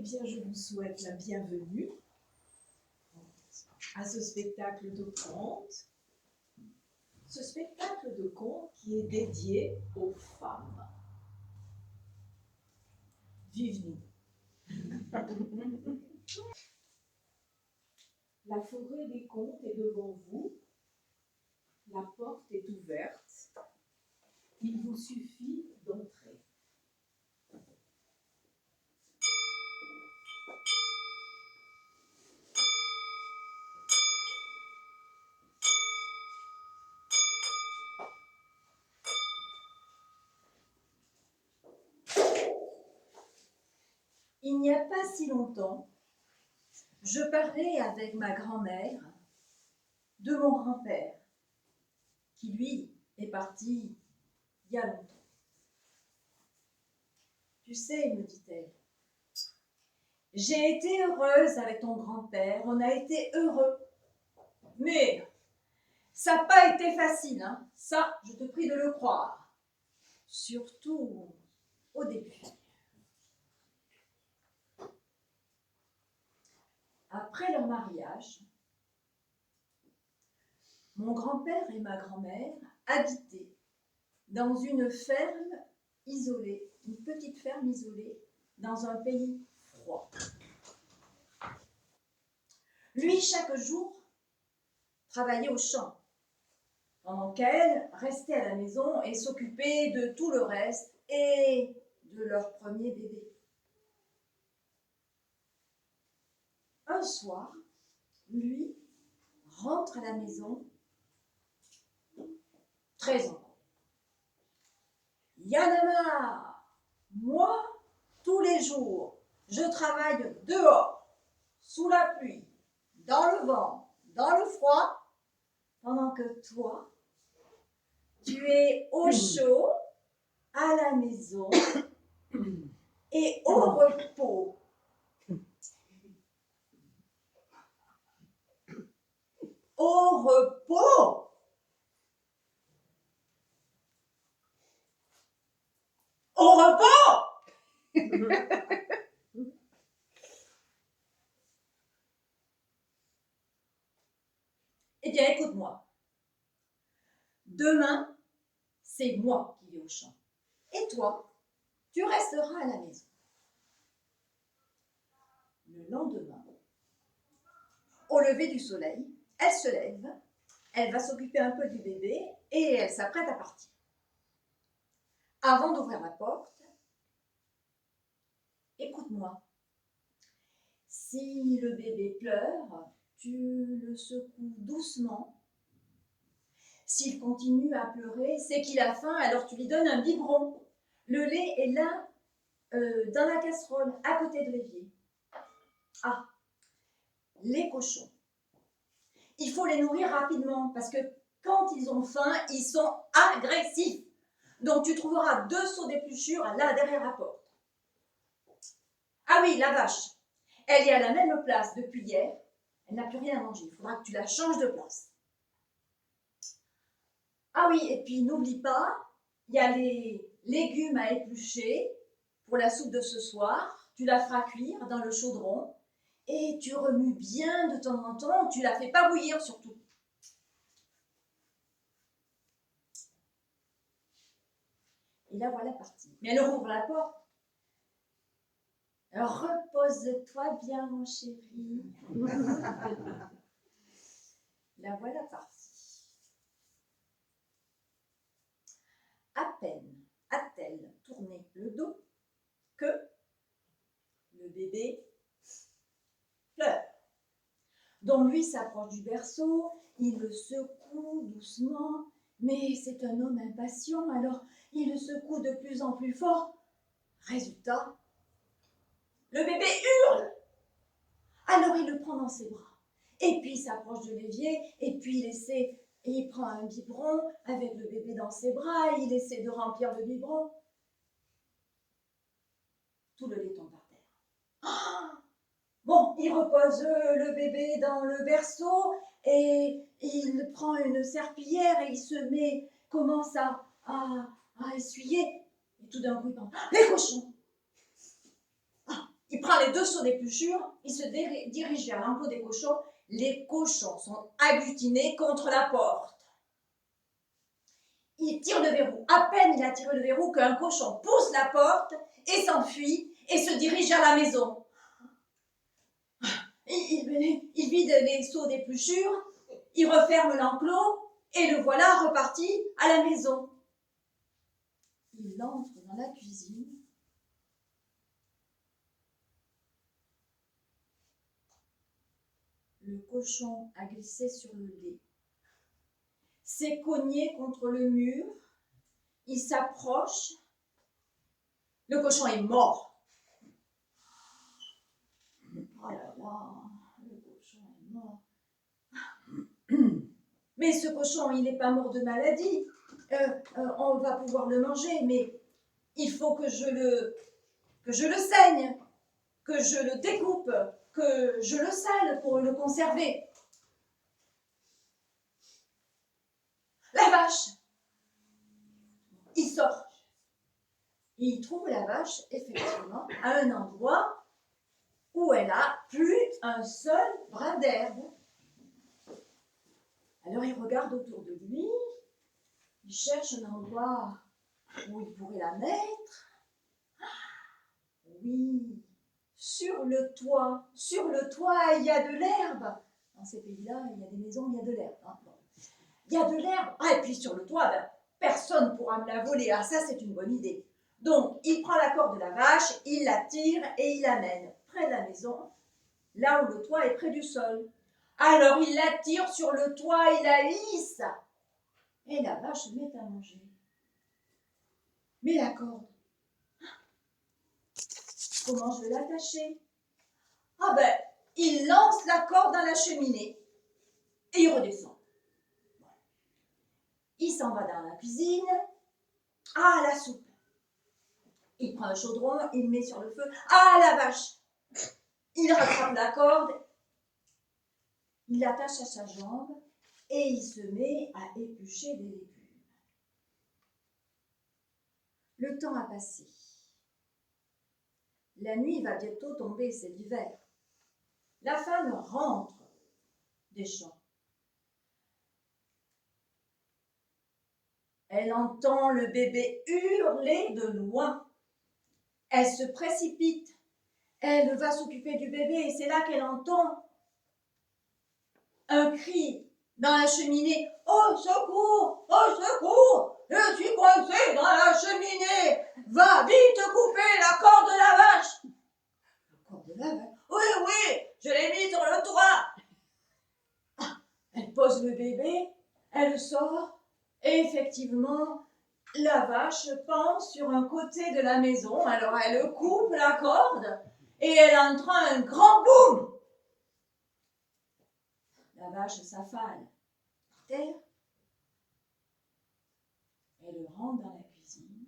bien, je vous souhaite la bienvenue à ce spectacle de contes. Ce spectacle de contes qui est dédié aux femmes. Vive-nous. La forêt des contes est devant vous. La porte est ouverte. Il vous suffit d'entrer. Il n'y a pas si longtemps, je parlais avec ma grand-mère de mon grand-père, qui lui est parti il y a longtemps. Tu sais, me dit-elle, j'ai été heureuse avec ton grand-père, on a été heureux, mais ça n'a pas été facile, hein. Ça, je te prie de le croire, surtout au début. Après leur mariage, mon grand-père et ma grand-mère habitaient dans une ferme isolée, une petite ferme isolée, dans un pays froid. Lui, chaque jour, travaillait au champ, pendant qu'elle restait à la maison et s'occupait de tout le reste et de leur premier bébé. Un soir, lui rentre à la maison très en colère. Y en a marre, moi, tous les jours, je travaille dehors, sous la pluie, dans le vent, dans le froid, pendant que toi, tu es au chaud, à la maison et au repos. Au repos. Au repos. Eh bien, écoute-moi. Demain, c'est moi qui vais au champ. Et toi, tu resteras à la maison. Le lendemain, au lever du soleil, elle se lève, elle va s'occuper un peu du bébé et elle s'apprête à partir. Avant d'ouvrir la porte, écoute-moi. Si le bébé pleure, tu le secoues doucement. S'il continue à pleurer, c'est qu'il a faim, alors tu lui donnes un biberon. Le lait est là, dans la casserole, à côté de l'évier. Ah, les cochons. Il faut les nourrir rapidement, parce que quand ils ont faim, ils sont agressifs. Donc tu trouveras 2 seaux d'épluchure là, derrière la porte. Ah oui, la vache. Elle est à la même place depuis hier. Elle n'a plus rien à manger. Il faudra que tu la changes de place. Ah oui, et puis n'oublie pas, il y a les légumes à éplucher pour la soupe de ce soir. Tu la feras cuire dans le chaudron et tu remues bien de temps en temps. Tu la fais pas bouillir surtout. Et la voilà partie. Mais elle rouvre la porte. Alors, repose-toi bien, mon chéri. La voilà partie. À peine a-t-elle tourné le dos que le bébé pleure. Donc lui s'approche du berceau, il le secoue doucement, mais c'est un homme impatient, alors il le secoue de plus en plus fort. Résultat, le bébé hurle. Alors il le prend dans ses bras, et puis il s'approche de l'évier, et puis il prend un biberon avec le bébé dans ses bras, et il essaie de remplir le biberon. Tout le lait tombe par terre. Ah! Bon, il repose le bébé dans le berceau et il prend une serpillière et il commence à essuyer. Et tout d'un coup, il pense, les cochons! Ah, Il prend les 2 seaux d'épluchure, il se dirige vers l'enclos des cochons. Les cochons sont agglutinés contre la porte. Il tire le verrou. À peine il a tiré le verrou qu'un cochon pousse la porte et s'enfuit et se dirige vers la maison. Il vide les seaux d'épluchure, il referme l'enclos et le voilà reparti à la maison. Il entre dans la cuisine. Le cochon a glissé sur le lait, s'est cogné contre le mur, il s'approche, le cochon est mort. Oh là là, le cochon est mort. Mais ce cochon, il n'est pas mort de maladie. On va pouvoir le manger, mais il faut que je le saigne, que je le découpe, que je le sale pour le conserver. La vache, il sort. Il trouve la vache, effectivement, à un endroit où elle a plus un seul brin d'herbe. Alors il regarde autour de lui, il cherche un endroit où il pourrait la mettre. Oui, sur le toit. Sur le toit, il y a de l'herbe. Dans ces pays-là, il y a des maisons où il y a de l'herbe. Hein. Bon. Il y a de l'herbe. Ah, et puis sur le toit, ben, personne ne pourra me la voler. Ah, ça, c'est une bonne idée. Donc, il prend la corde de la vache, il la tire et il l'amène près de la maison, là où le toit est près du sol. Alors, il la tire sur le toit, il la hisse. Et la vache se met à manger. Mais la corde, comment je vais l'attacher? Ah ben, il lance la corde dans la cheminée et il redescend. Il s'en va dans la cuisine. Ah, la soupe. Il prend un chaudron, il le met sur le feu. Ah, la vache. Il rattrape la corde, il l'attache à sa jambe et il se met à éplucher des légumes. Le temps a passé. La nuit va bientôt tomber, c'est l'hiver. La femme rentre des champs. Elle entend le bébé hurler de loin. Elle se précipite. Elle va s'occuper du bébé et c'est là qu'elle entend un cri dans la cheminée. « Au secours! Au secours! Je suis coincée dans la cheminée! Va vite couper la corde de la vache! » La corde de la vache? Oui, oui, je l'ai mise sur le toit. Ah, elle pose le bébé, elle sort et effectivement, la vache pend sur un côté de la maison. Alors elle coupe la corde et elle entend un grand boum. La vache s'affale par terre. Elle rentre dans la cuisine.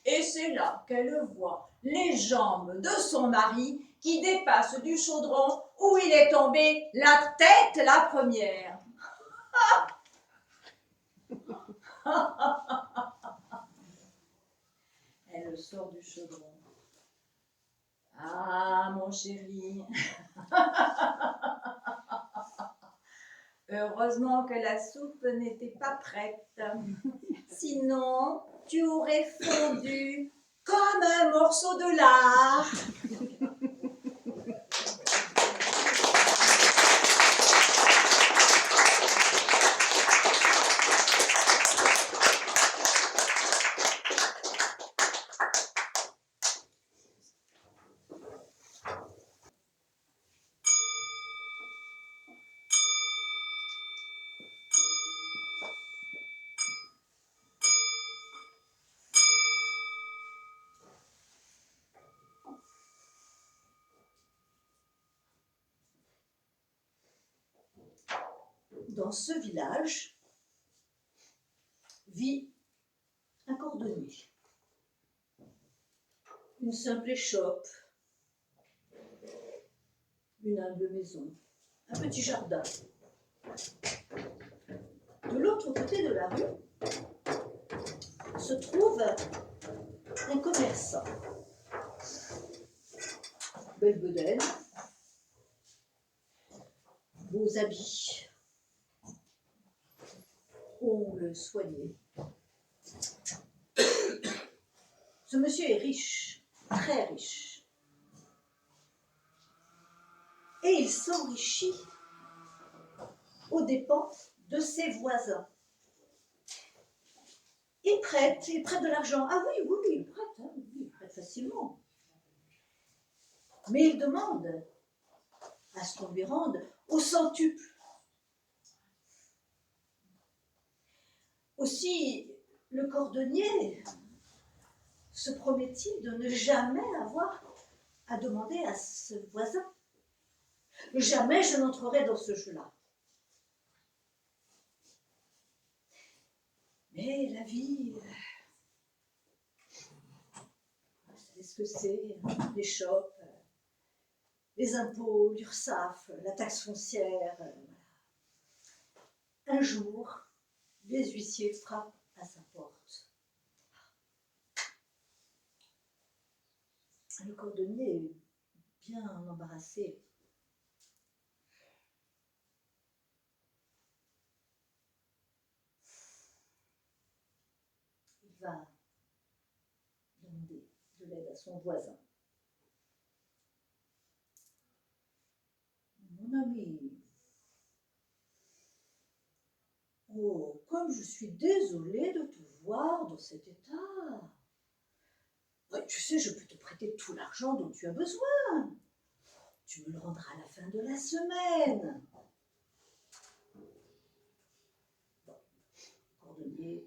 Et c'est là qu'elle voit les jambes de son mari qui dépassent du chaudron où il est tombé la tête la première. Elle sort du chaudron. Ah, mon chéri. Heureusement que la soupe n'était pas prête. Sinon, tu aurais fondu comme un morceau de lard. Dans ce village vit un cordonnier. Une simple échoppe, une humble maison, un petit jardin. De l'autre côté de la rue se trouve un commerçant. belle bedaine, beaux habits, ongles soignés. Ce monsieur est riche, très riche. Et il s'enrichit aux dépens de ses voisins. Il prête de l'argent. Ah oui, il prête, hein, oui, il prête facilement. Mais il demande à ce qu'on lui rende au centuple. Aussi, le cordonnier se promet-il de ne jamais avoir à demander à ce voisin. Jamais je n'entrerai dans ce jeu-là. Mais la vie, vous savez ce que c'est, les chopes, les impôts, l'URSSAF, la taxe foncière. Voilà. Un jour, les huissiers frappent à sa porte. Le cordonnier est bien embarrassé. Il va demander de l'aide à son voisin. Mon ami, oh, comme je suis désolée de te voir dans cet état. Ouais, tu sais, je peux te prêter tout l'argent dont tu as besoin. Tu me le rendras à la fin de la semaine. Bon, le cordonnier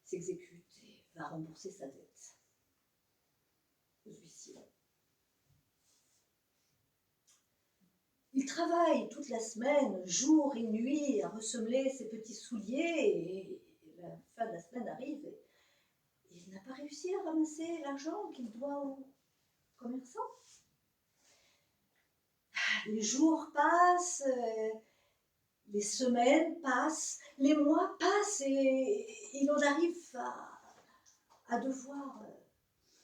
s'exécute et va rembourser sa dette aux huissiers. Il travaille toute la semaine, jour et nuit, à ressemeler ses petits souliers, et la fin de la semaine arrive et il n'a pas réussi à ramasser l'argent qu'il doit aux commerçants. Les jours passent, les semaines passent, les mois passent et il en arrive à devoir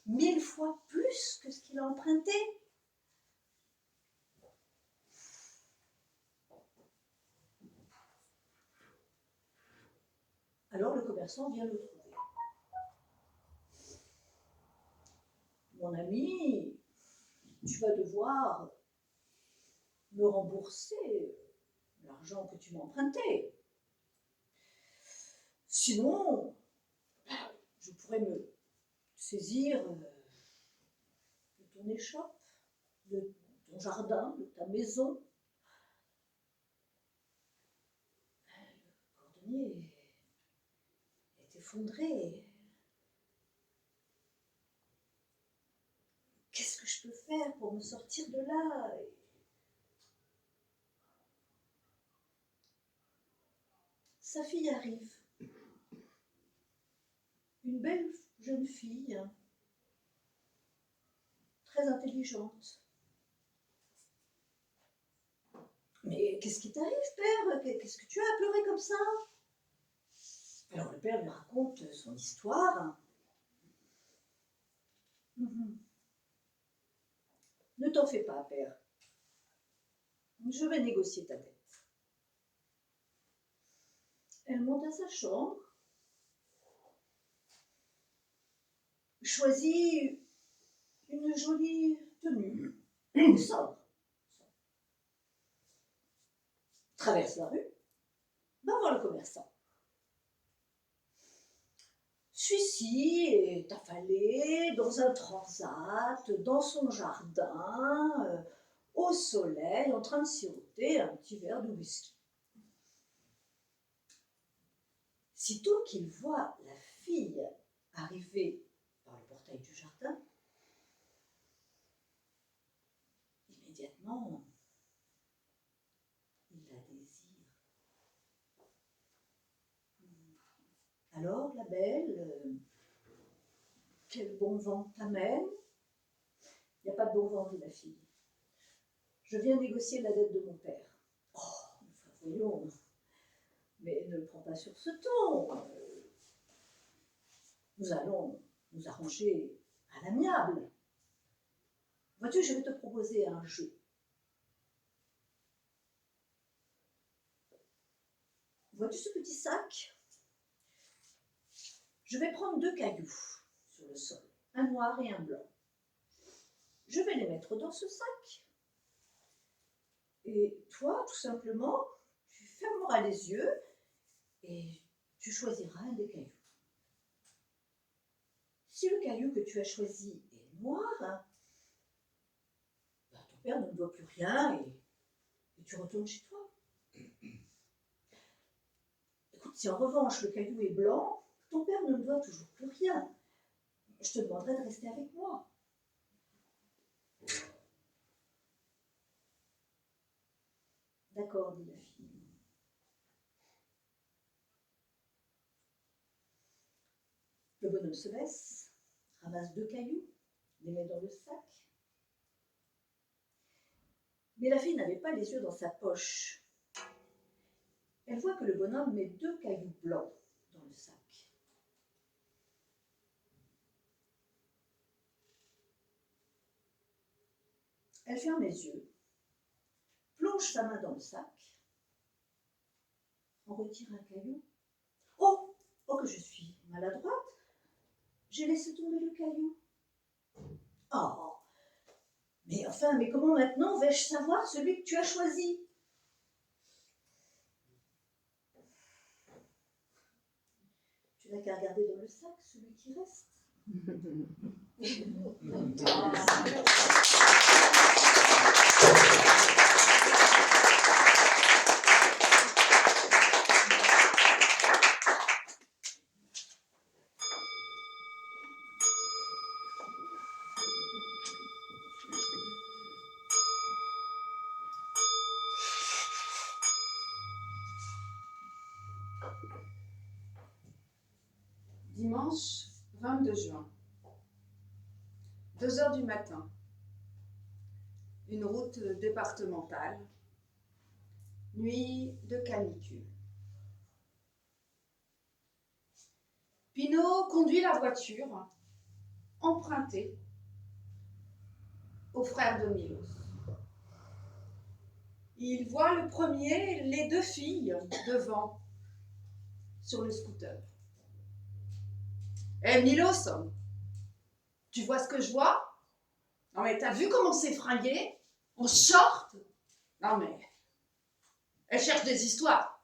1000 fois plus que ce qu'il a emprunté. Alors le commerçant vient le trouver. Mon ami, tu vas devoir me rembourser l'argent que tu m'as emprunté. Sinon, je pourrais me saisir de ton échoppe, de ton jardin, de ta maison. Le cordonnier est effondré. Qu'est-ce que je peux faire pour me sortir de là? Sa fille arrive. Une belle jeune fille, très intelligente. Mais qu'est-ce qui t'arrive, père? Qu'est-ce que tu as à pleurer comme ça? Alors le père lui raconte son histoire. Ne t'en fais pas, père. Je vais négocier ta dette. Elle monte à sa chambre, choisit une jolie tenue, sobre. Traverse la rue, va voir le commerçant. Celui-ci est affalé dans un transat, dans son jardin, au soleil, en train de siroter un petit verre de whisky. Sitôt qu'il voit la fille arriver par le portail du jardin, immédiatement, il la désire. Alors, la belle, quel bon vent t'amène? Il n'y a pas de bon vent, dit la fille. Je viens négocier la dette de mon père. Oh, enfin, voyons, mais ne le prends pas sur ce ton. Nous allons nous arranger à l'amiable. Vois-tu, je vais te proposer un jeu. Vois-tu ce petit sac? Je vais prendre 2 cailloux sur le sol, un noir et un blanc. Je vais les mettre dans ce sac. Et toi, tout simplement, tu fermeras les yeux et tu choisiras un des cailloux. Si le caillou que tu as choisi est noir, ton père ne doit plus rien et tu retournes chez toi. Écoute, si en revanche le caillou est blanc, ton père ne me doit toujours plus rien. Je te demanderai de rester avec moi. D'accord, dit la fille. Le bonhomme se baisse, ramasse 2 cailloux, les met dans le sac. Mais la fille n'avait pas les yeux dans sa poche. Elle voit que le bonhomme met 2 cailloux blancs dans le sac. Elle ferme les yeux, plonge sa main dans le sac, en retire un caillou. Oh, oh que je suis maladroite, j'ai laissé tomber le caillou. Oh, mais enfin, mais comment maintenant vais-je savoir celui que tu as choisi? Tu n'as qu'à regarder dans le sac, celui qui reste. Dimanche 22 juin, 2 heures du matin, une route départementale, nuit de canicule. Pinault conduit la voiture empruntée au frère de Milos. Il voit le premier, les 2 filles devant, sur le scooter. Hé Milos, tu vois ce que je vois? Non mais t'as vu comment c'est fringué? En short? Non mais, elle cherche des histoires.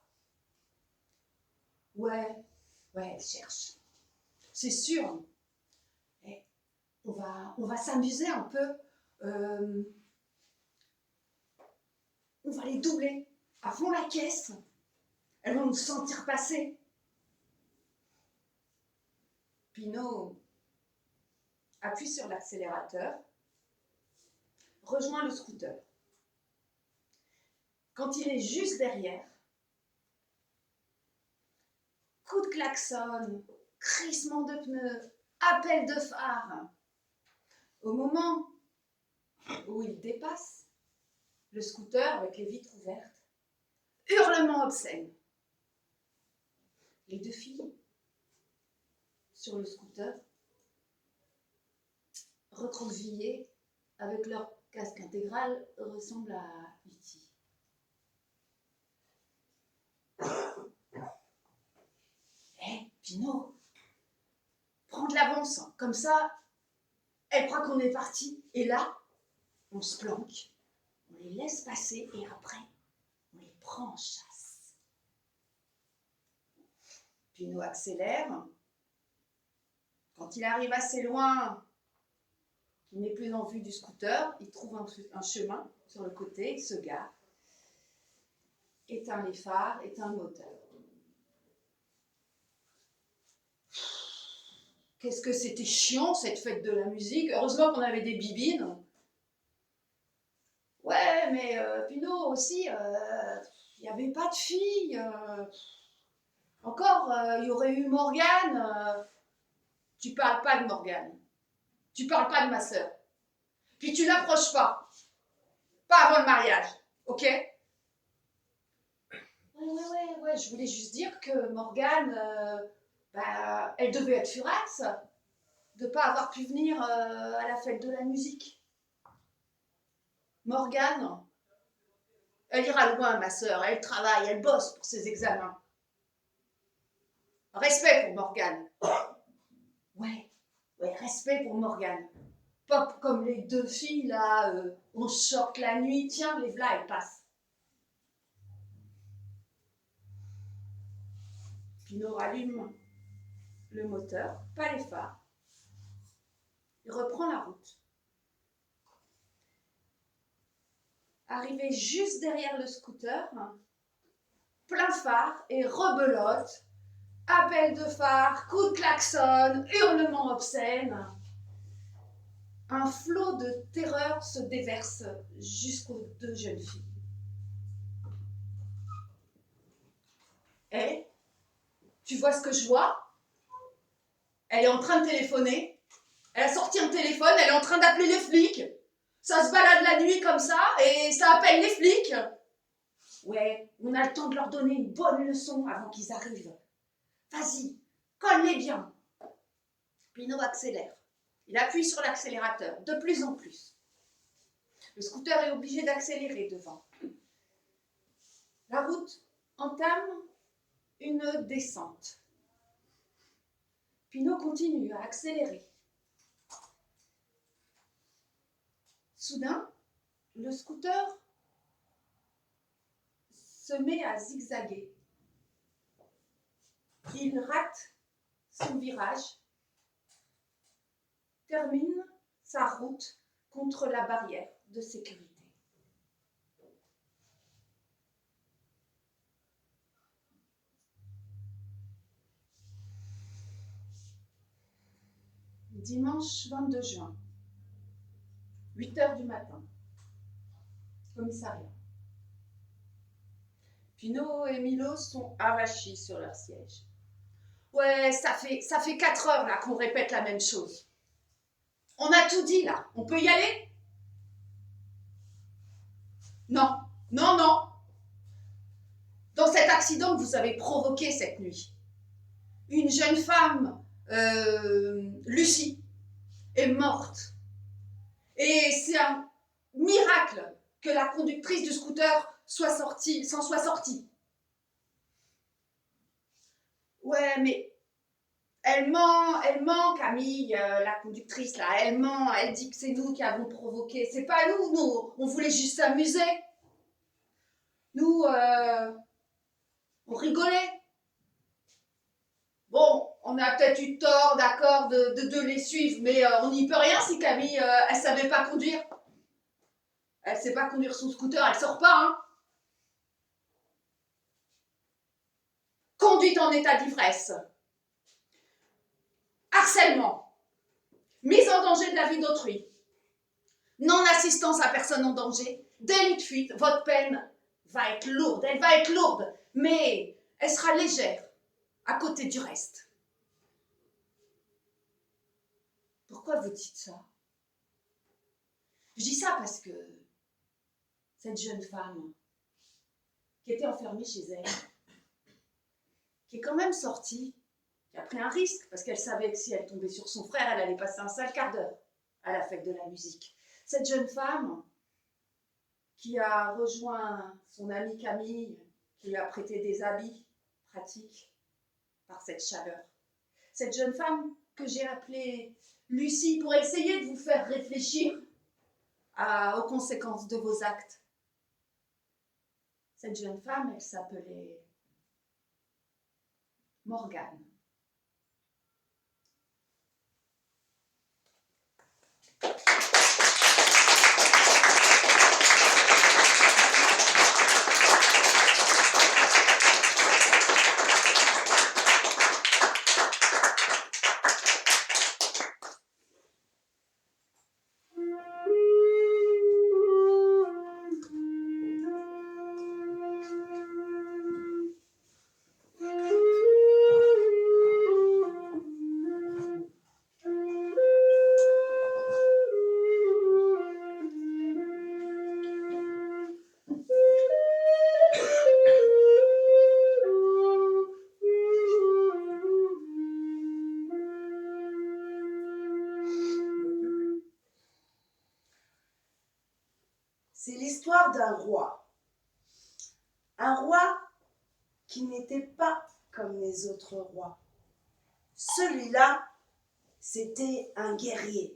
Ouais, elle cherche. C'est sûr. Et on va s'amuser un peu. On va les doubler à fond la caisse. Elles vont nous sentir passer. Pinault appuie sur l'accélérateur, rejoint le scooter. Quand il est juste derrière, coup de klaxon, crissement de pneus, appel de phare. Au moment où il dépasse le scooter avec les vitres ouvertes, hurlement obscène. Les 2 filles sur le scooter, recroquevillées avec leur casque intégral, ressemblent à E.T. Hé, Pinault, prends de l'avance, comme ça, elle croit qu'on est parti. Et là, on se planque, on les laisse passer et après, on les prend en chasse. Pinault accélère. Quand il arrive assez loin, il n'est plus en vue du scooter, il trouve un chemin sur le côté, il se gare, éteint les phares, éteint le moteur. Qu'est-ce que c'était chiant cette fête de la musique. Heureusement qu'on avait des bibines. Ouais, mais Pinault aussi, il n'y avait pas de filles. Encore, il y aurait eu Morgane. Tu parles pas de Morgane. Tu parles pas de ma sœur. Puis tu l'approches pas. Pas avant le mariage, ok? Ouais, je voulais juste dire que Morgane, elle devait être furax de ne pas avoir pu venir à la fête de la musique. Morgane, elle ira loin, ma sœur. Elle travaille, elle bosse pour ses examens. Respect pour Morgane. Ouais, respect pour Morgane. Pas comme les deux filles, là, on choque la nuit. Tiens, les v'là, elles passent. Pinot rallume le moteur, pas les phares. Il reprend la route. Arrivé juste derrière le scooter, plein phare et rebelote. Appel de phare, coup de klaxon, hurlements obscènes. Un flot de terreur se déverse jusqu'aux deux jeunes filles. Hé, tu vois ce que je vois? Elle est en train de téléphoner. Elle a sorti un téléphone, elle est en train d'appeler les flics. Ça se balade la nuit comme ça et ça appelle les flics. Ouais, on a le temps de leur donner une bonne leçon avant qu'ils arrivent. Vas-y, colle-les bien. Pinot accélère. Il appuie sur l'accélérateur, de plus en plus. Le scooter est obligé d'accélérer devant. La route entame une descente. Pinot continue à accélérer. Soudain, le scooter se met à zigzaguer. Il rate son virage, termine sa route contre la barrière de sécurité. Dimanche 22 juin, 8h du matin, commissariat. Pinot et Milo sont avachis sur leur siège. Ouais, ça fait 4 heures là qu'on répète la même chose. On a tout dit là, on peut y aller? Non. Dans cet accident que vous avez provoqué cette nuit, une jeune femme, Lucie, est morte. Et c'est un miracle que la conductrice du scooter s'en soit sortie. Ouais, mais elle ment, Camille, la conductrice là, elle ment, elle dit que c'est nous qui avons provoqué. C'est pas nous, on voulait juste s'amuser. Nous, on rigolait. Bon, on a peut-être eu tort, d'accord, de les suivre, mais on n'y peut rien si Camille, elle savait pas conduire. Elle sait pas conduire son scooter, elle sort pas, hein. Conduite en état d'ivresse. Harcèlement. Mise en danger de la vie d'autrui. Non-assistance à personne en danger. Délit de fuite. Votre peine va être lourde, elle va être lourde, mais elle sera légère à côté du reste. Pourquoi vous dites ça? Je dis ça parce que cette jeune femme qui était enfermée chez elle, qui est quand même sortie, qui a pris un risque parce qu'elle savait que si elle tombait sur son frère, elle allait passer un sale quart d'heure à la fête de la musique. Cette jeune femme qui a rejoint son amie Camille, qui lui a prêté des habits pratiques par cette chaleur. Cette jeune femme que j'ai appelée Lucie pour essayer de vous faire réfléchir aux conséquences de vos actes. Cette jeune femme, elle s'appelait Morgane. l'histoire d'un roi. Un roi qui n'était pas comme les autres rois. Celui-là, c'était un guerrier.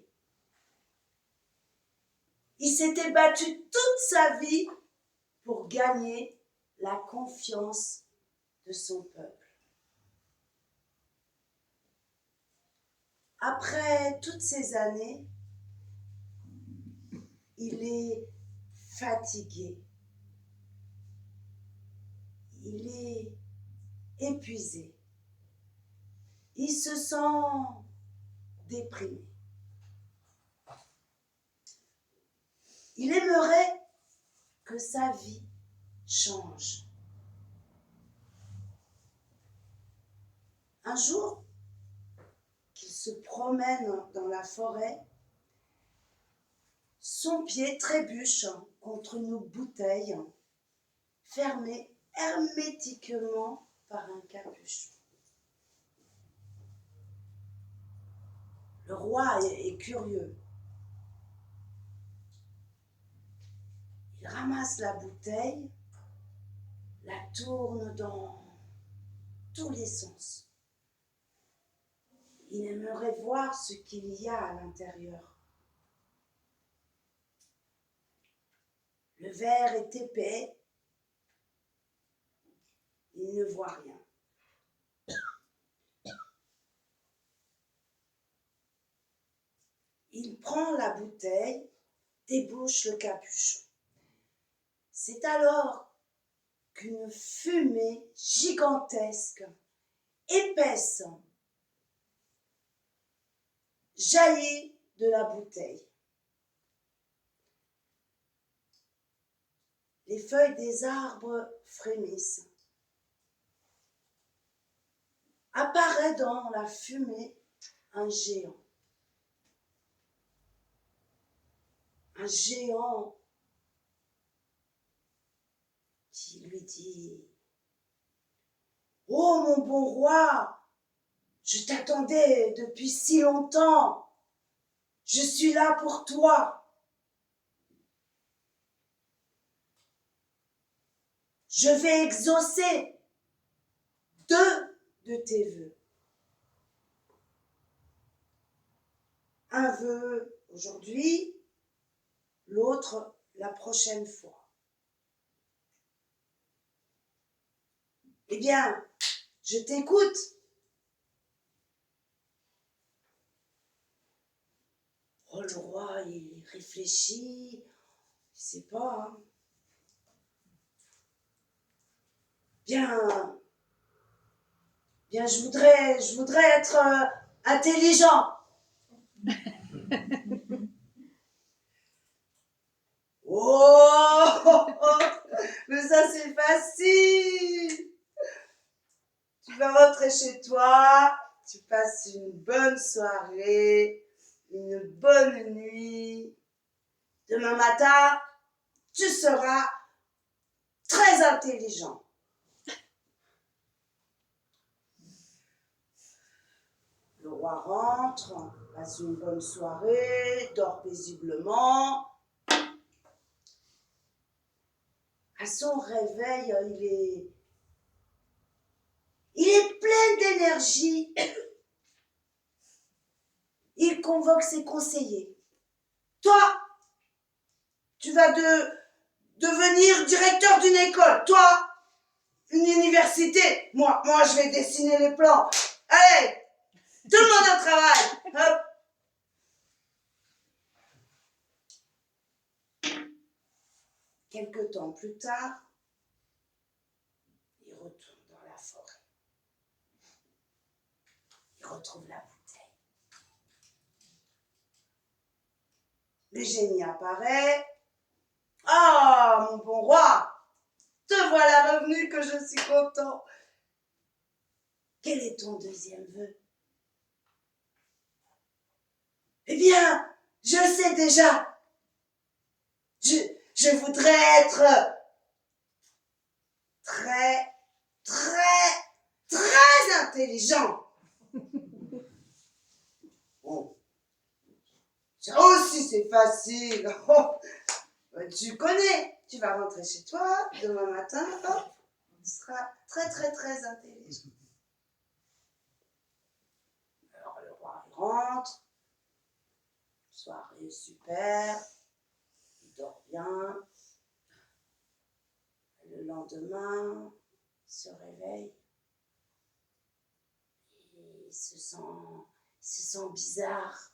Il s'était battu toute sa vie pour gagner la confiance de son peuple. Après toutes ces années, il est fatigué. Il est épuisé. Il se sent déprimé. Il aimerait que sa vie change. Un jour, qu'il se promène dans la forêt, son pied trébuche contre une bouteille fermée hermétiquement par un capuchon. Le roi est curieux. Il ramasse la bouteille, la tourne dans tous les sens. Il aimerait voir ce qu'il y a à l'intérieur. Le verre est épais. Il ne voit rien. Il prend la bouteille, débouche le capuchon. C'est alors qu'une fumée gigantesque, épaisse, jaillit de la bouteille. Les feuilles des arbres frémissent. Apparaît dans la fumée un géant. Un géant qui lui dit « Oh mon bon roi, je t'attendais depuis si longtemps, je suis là pour toi. Je vais exaucer 2 de tes vœux. Un vœu aujourd'hui, l'autre la prochaine fois. Eh bien, je t'écoute. » Oh, le roi, il réfléchit, il ne sait pas. Hein. Bien, je voudrais être intelligent. Oh, mais ça c'est facile. Tu vas rentrer chez toi, tu passes une bonne soirée, une bonne nuit. Demain matin, tu seras très intelligent. Le roi rentre, passe une bonne soirée, dort paisiblement. À son réveil, il est plein d'énergie. Il convoque ses conseillers. Toi, tu vas devenir directeur d'une école. Toi, une université. Moi, je vais dessiner les plans. Allez, tout le monde au travail. Hop. Quelque temps plus tard, il retourne dans la forêt. Il retrouve la bouteille. Le génie apparaît. « Ah, mon bon roi, te voilà revenu, que je suis content. Quel est ton deuxième vœu? » Eh bien, je le sais déjà. Je voudrais être très, très, très intelligent. Bon, ça aussi c'est facile. Tu tu vas rentrer chez toi, demain matin, hop, tu seras très très très intelligent. Alors le roi il rentre, soirée super, il dort bien. Le lendemain, il se réveille et il se sent bizarre.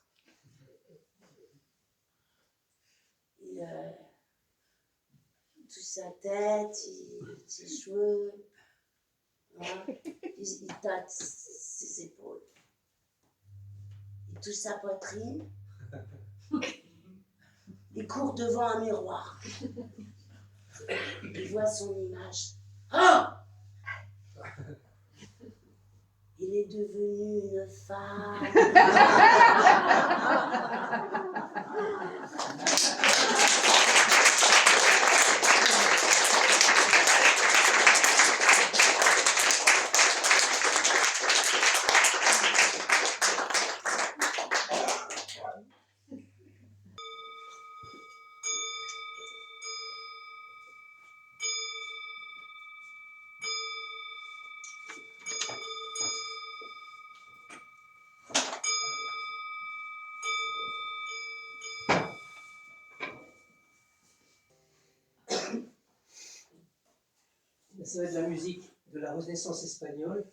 Il touche sa tête, ses cheveux, hein, il tâte ses épaules. Il touche sa poitrine, il court devant un miroir. Il voit son image. Ah! Il est devenu une femme. Ça va être de la musique de la Renaissance espagnole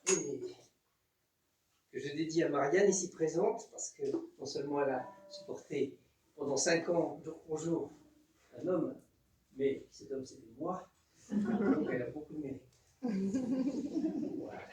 et que je dédie à Marianne ici présente parce que non seulement elle a supporté pendant 5 ans, jour pour jour, un homme, mais cet homme c'était moi, donc elle a beaucoup de mérite. Voilà.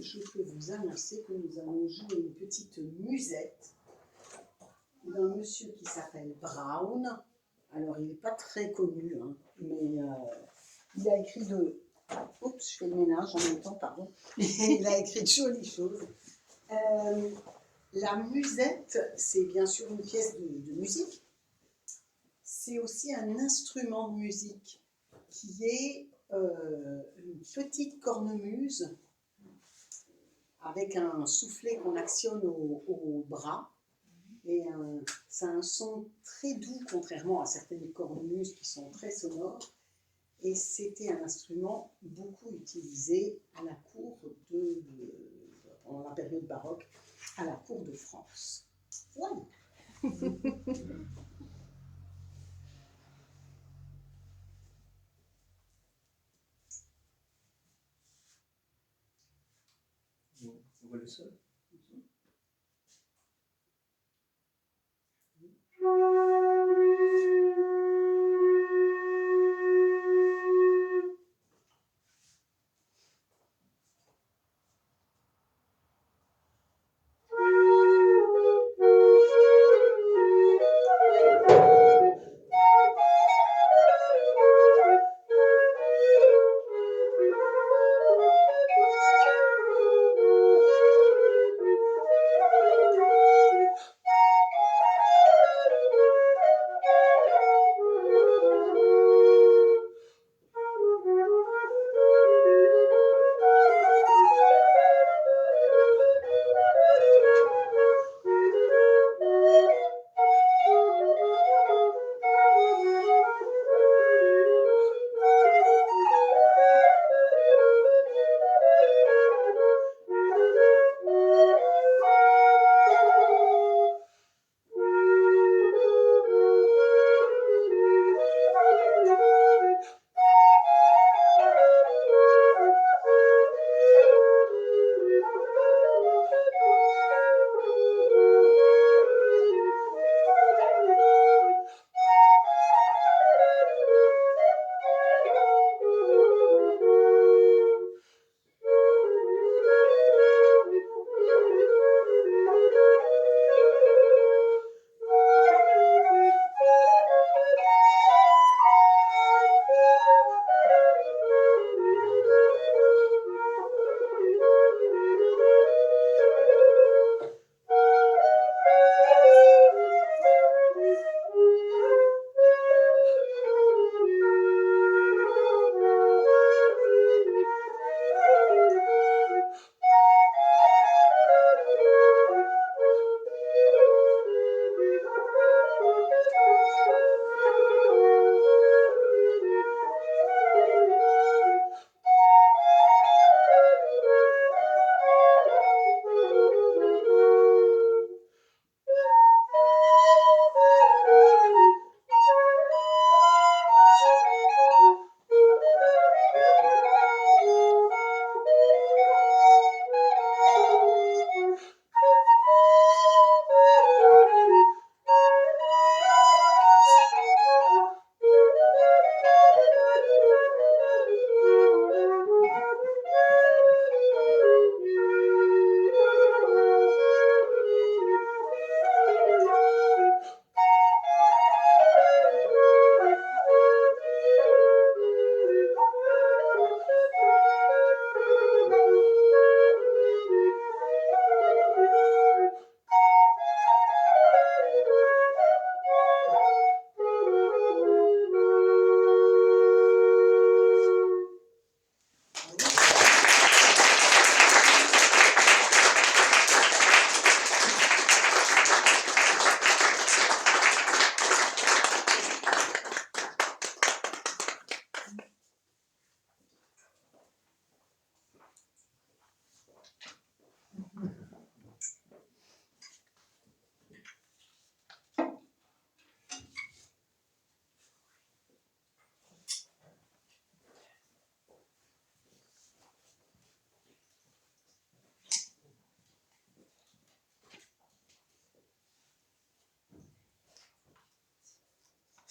je peux vous annoncer que nous allons jouer une petite musette d'un monsieur qui s'appelle Brown. Alors, il n'est pas très connu, hein, mais il a écrit de... Oups, je fais le ménage en même temps, pardon. Il a écrit de jolies choses. La musette, c'est bien sûr une pièce de musique. C'est aussi un instrument de musique qui est une petite cornemuse avec un soufflet qu'on actionne au bras. Et ça a un son très doux, contrairement à certaines cornemuses qui sont très sonores. Et c'était un instrument beaucoup utilisé à la cour pendant la période baroque, à la cour de France. Voilà. On voit le sol.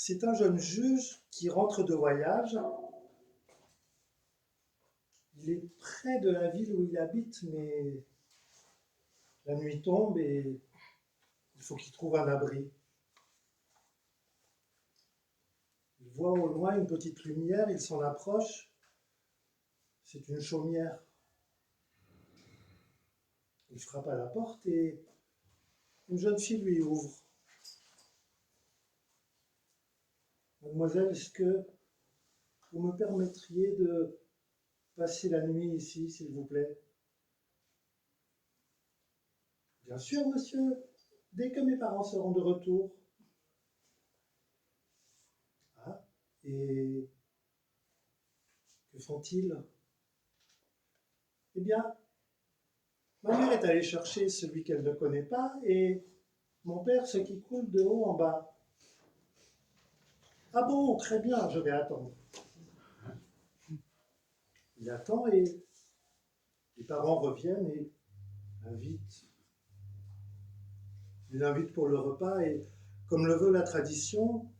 C'est un jeune juge qui rentre de voyage. Il est près de la ville où il habite, mais la nuit tombe et il faut qu'il trouve un abri. Il voit au loin une petite lumière, il s'en approche. C'est une chaumière. Il frappe à la porte et une jeune fille lui ouvre. Mademoiselle, est-ce que vous me permettriez de passer la nuit ici, s'il vous plaît? Bien sûr, monsieur, dès que mes parents seront de retour. Ah, et que font-ils? Eh bien, ma mère est allée chercher celui qu'elle ne connaît pas et mon père ce qui coule de haut en bas. Ah bon, très bien, je vais attendre. Il attend et les parents reviennent et l'invitent. Il l'invite pour le repas et, comme le veut la tradition,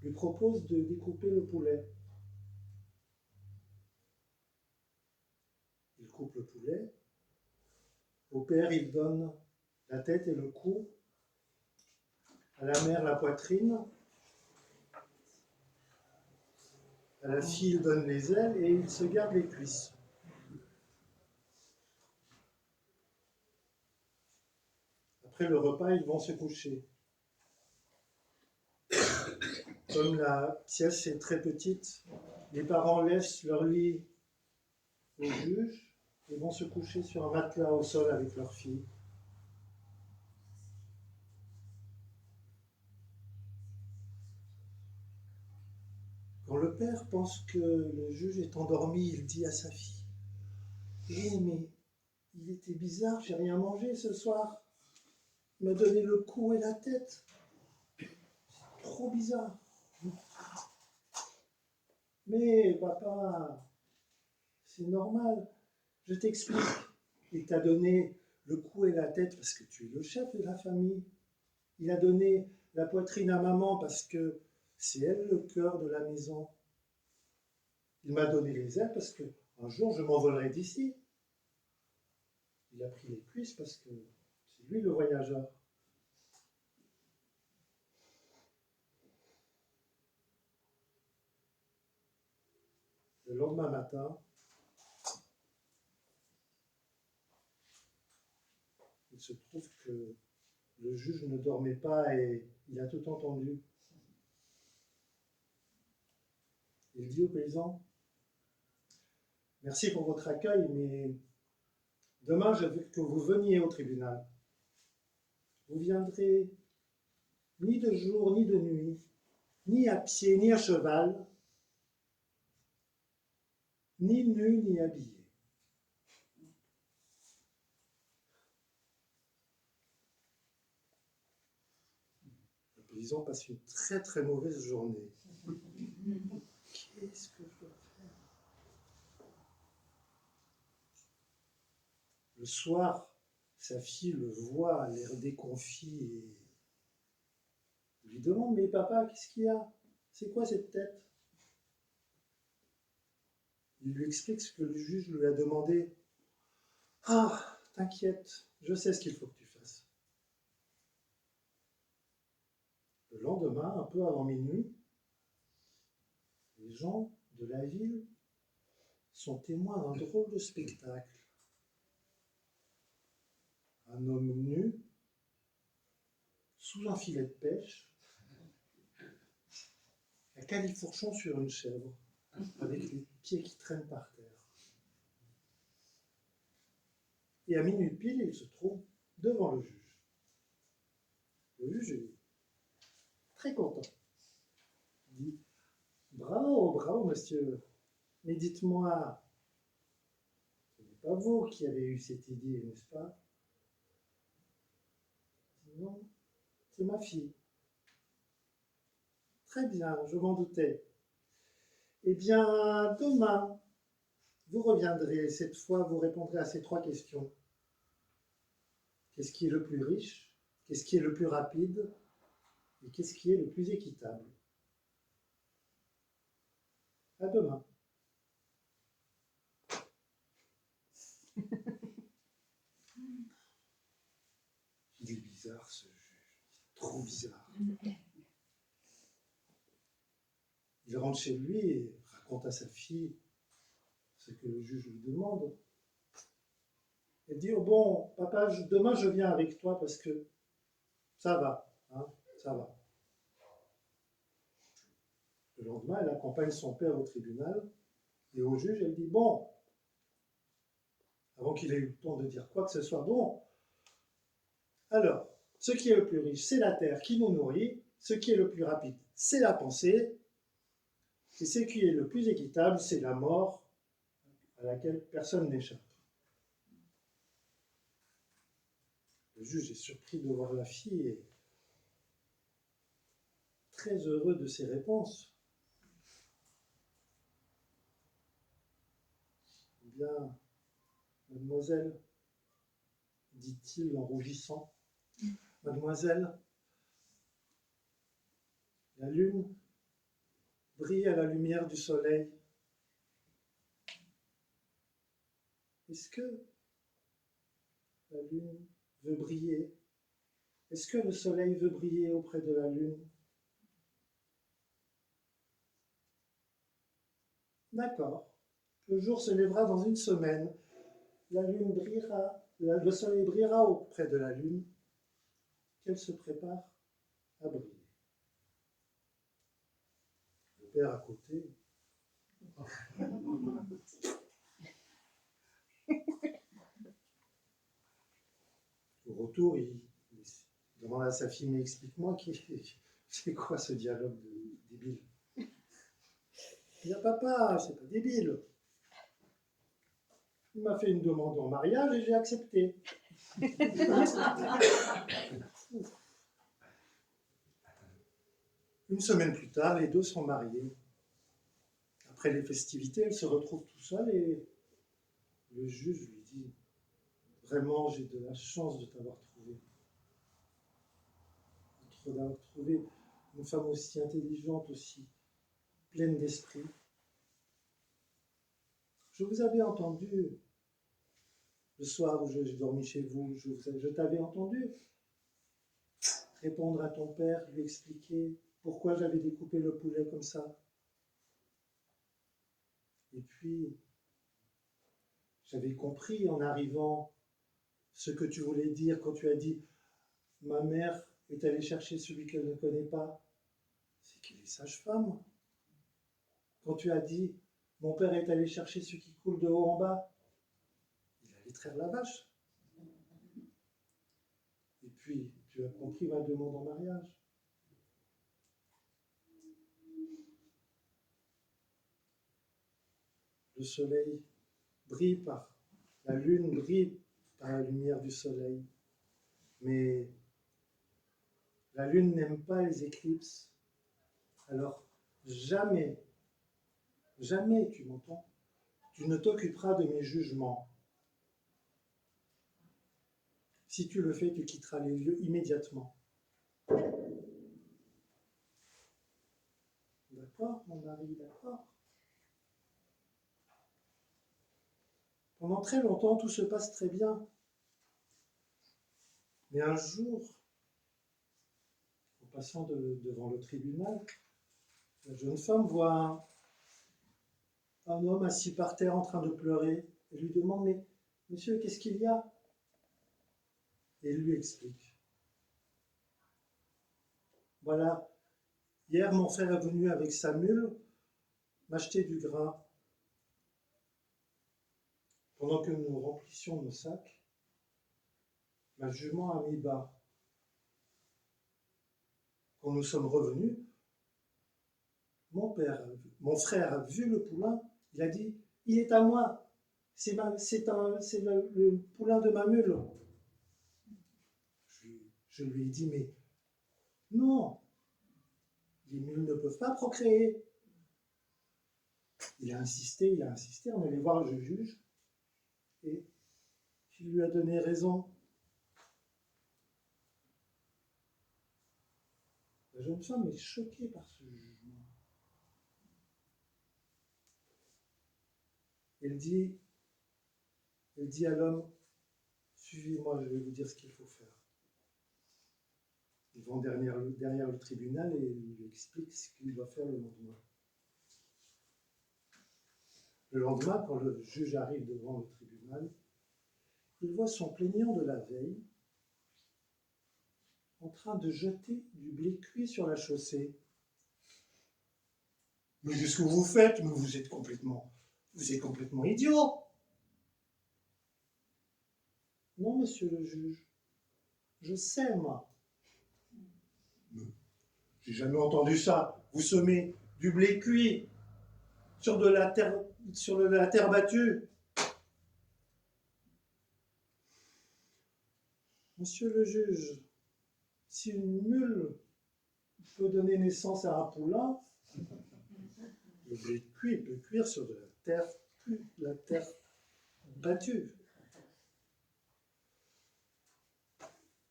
lui propose de découper le poulet. Il coupe le poulet. Au père, il donne la tête et le cou. À la mère, la poitrine. À la fille, il donne les ailes et il se garde les cuisses. Après le repas, ils vont se coucher. Comme la pièce est très petite, les parents laissent leur lit au juge et vont se coucher sur un matelas au sol avec leur fille. Quand le père pense que le juge est endormi, il dit à sa fille: « Eh, mais il était bizarre, j'ai rien mangé ce soir. Il m'a donné le cou et la tête. Trop bizarre. » « Mais papa, c'est normal, je t'explique. Il t'a donné le cou et la tête parce que tu es le chef de la famille. Il a donné la poitrine à maman parce que c'est elle le cœur de la maison. Il m'a donné les ailes parce que un jour je m'envolerai d'ici. Il a pris les cuisses parce que c'est lui le voyageur. » Le lendemain matin, il se trouve que le juge ne dormait pas et il a tout entendu. Il dit au paysan: « Merci pour votre accueil, mais demain je veux que vous veniez au tribunal. Vous viendrez ni de jour ni de nuit, ni à pied ni à cheval, ni nu ni habillé. » Le paysan passe une très très mauvaise journée. Qu'est-ce que je dois faire? Le soir, sa fille le voit, l'air déconfit, et lui demande: « Mais papa, qu'est-ce qu'il y a? C'est quoi cette tête ?» Il lui explique ce que le juge lui a demandé. « Ah, t'inquiète, je sais ce qu'il faut que tu fasses. » Le lendemain, un peu avant minuit, les gens de la ville sont témoins d'un drôle de spectacle. Un homme nu, sous un filet de pêche, à califourchon sur une chèvre, avec les pieds qui traînent par terre. Et à minuit pile, il se trouve devant le juge. Le juge est très content. Il dit: « Bravo, bravo, monsieur. Mais dites-moi, ce n'est pas vous qui avez eu cette idée, n'est-ce pas? » Non, c'est ma fille. Très bien, je m'en doutais. Eh bien, demain, vous reviendrez. Cette fois, vous répondrez à ces 3 questions. Qu'est-ce qui est le plus riche? Qu'est-ce qui est le plus rapide? Et qu'est-ce qui est le plus équitable? À demain. trop bizarre. Il rentre chez lui et raconte à sa fille ce que le juge lui demande. Elle dit, oh bon, papa, demain je viens avec toi parce que ça va, hein, ça va. Le lendemain, elle accompagne son père au tribunal et au juge, elle dit, bon, avant qu'il ait eu le temps de dire quoi que ce soit, bon, alors, ce qui est le plus riche, c'est la terre qui nous nourrit, ce qui est le plus rapide, c'est la pensée, et ce qui est le plus équitable, c'est la mort à laquelle personne n'échappe. Le juge est surpris de voir la fille et très heureux de ses réponses. Eh bien, mademoiselle, dit-il en rougissant, mademoiselle, la lune brille à la lumière du soleil. Est-ce que la lune veut briller? Est-ce que le soleil veut briller auprès de la lune? D'accord. Le jour se lèvera dans une semaine. La lune brillera, le soleil brillera auprès de la lune, qu'elle se prépare à briller. Le père à côté. Au retour, il demande à sa fille, mais explique-moi, c'est quoi ce dialogue débile? Il dit, papa, c'est pas débile. Il m'a fait une demande en mariage et j'ai accepté. Une semaine plus tard, les deux sont mariés. Après les festivités, elle se retrouve tout seule et le juge lui dit, vraiment, j'ai de la chance de t'avoir trouvé. D'avoir trouvé une femme aussi intelligente, aussi pleine d'esprit. Je vous avais entendu le soir où j'ai dormi chez vous, je t'avais entendu répondre à ton père, lui expliquer pourquoi j'avais découpé le poulet comme ça. Et puis, j'avais compris en arrivant ce que tu voulais dire quand tu as dit « Ma mère est allée chercher celui qu'elle ne connaît pas ». C'est qu'il est sage-femme. Quand tu as dit « Mon père est allé chercher ce qui coule de haut en bas », il allait traire la vache. Et puis, tu as compris ma demande en mariage. Le soleil brille par la lune brille par la lumière du soleil. Mais la lune n'aime pas les éclipses. Alors, jamais, jamais, tu m'entends, tu ne t'occuperas de mes jugements. Si tu le fais, tu quitteras les lieux immédiatement. D'accord, mon mari, d'accord. Pendant très longtemps, tout se passe très bien. Mais un jour, en passant devant le tribunal, la jeune femme voit un homme assis par terre en train de pleurer. Elle lui demande, mais monsieur, qu'est-ce qu'il y a? Et il lui explique. Voilà, hier mon frère est venu avec sa mule m'acheter du grain. Pendant que nous remplissions nos sacs, ma jument a mis bas. Quand nous sommes revenus, mon frère a vu le poulain, il a dit, il est à moi, c'est le poulain de ma mule. Je lui ai dit, mais non, les mules ne peuvent pas procréer. Il a insisté, on allait voir le juge, et il lui a donné raison. La jeune femme est choquée par ce jugement. Elle dit à l'homme, suivez-moi, je vais vous dire ce qu'il faut faire. Ils vont derrière le tribunal et ils lui expliquent ce qu'il doit faire le lendemain. Le lendemain, quand le juge arrive devant le tribunal, il voit son plaignant de la veille en train de jeter du blé cuit sur la chaussée. Mais qu'est-ce que vous faites? Mais vous êtes complètement idiot. Non, monsieur le juge, je sais, moi. Mais j'ai jamais entendu ça. Vous semez du blé cuit sur de la terre battue. Monsieur le juge, si une mule peut donner naissance à un poulain, le blé cuit peut cuire sur de la terre battue.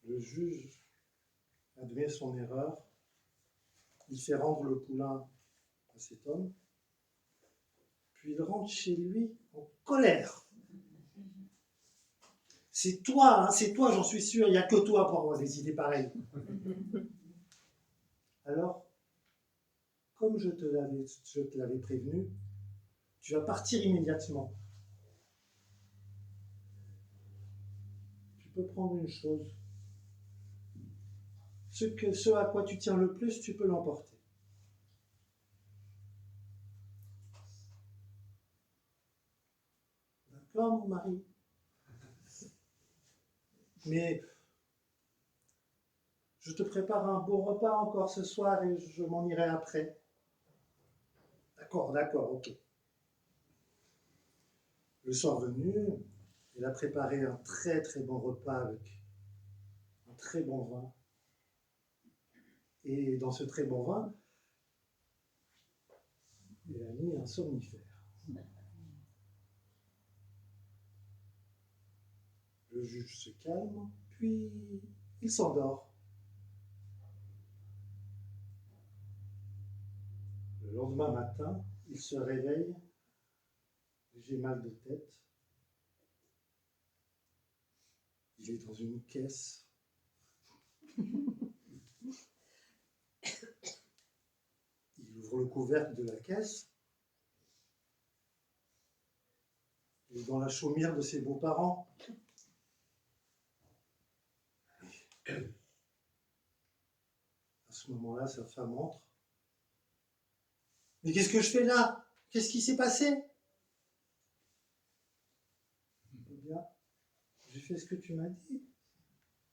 Le juge admet son erreur, il fait rendre le poulain à cet homme, puis il rentre chez lui en colère. C'est toi, j'en suis sûr, il n'y a que toi pour avoir des idées pareilles. Alors, comme je te l'avais prévenu, tu vas partir immédiatement. Tu peux prendre une chose. Ce à quoi tu tiens le plus, tu peux l'emporter. D'accord, mon mari? Mais je te prépare un beau repas encore ce soir et je m'en irai après. D'accord, ok. Le soir venu, il a préparé un très très bon repas avec un très bon vin. Et dans ce très bon vin, il a mis un somnifère. Le juge se calme, puis il s'endort. Le lendemain matin, il se réveille, j'ai mal de tête. Il est dans une caisse. Il ouvre le couvercle de la caisse. Il est dans la chaumière de ses beaux-parents. À ce moment-là, sa femme entre. Mais qu'est-ce que je fais là? Qu'est-ce qui s'est passé? Eh bien, j'ai fait ce que tu m'as dit.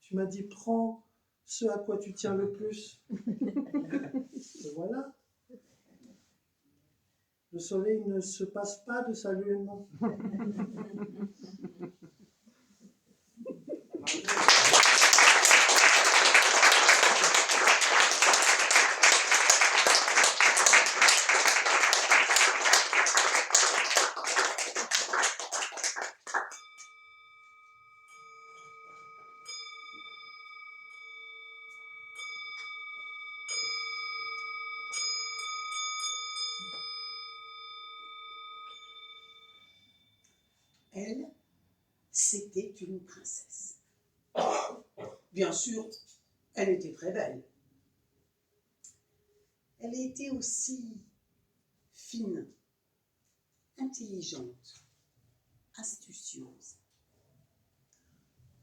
Tu m'as dit, prends ce à quoi tu tiens le plus. Et voilà. Le soleil ne se passe pas de sa lune. Elle, c'était une princesse. Bien sûr, elle était très belle. Elle était aussi fine, intelligente, astucieuse.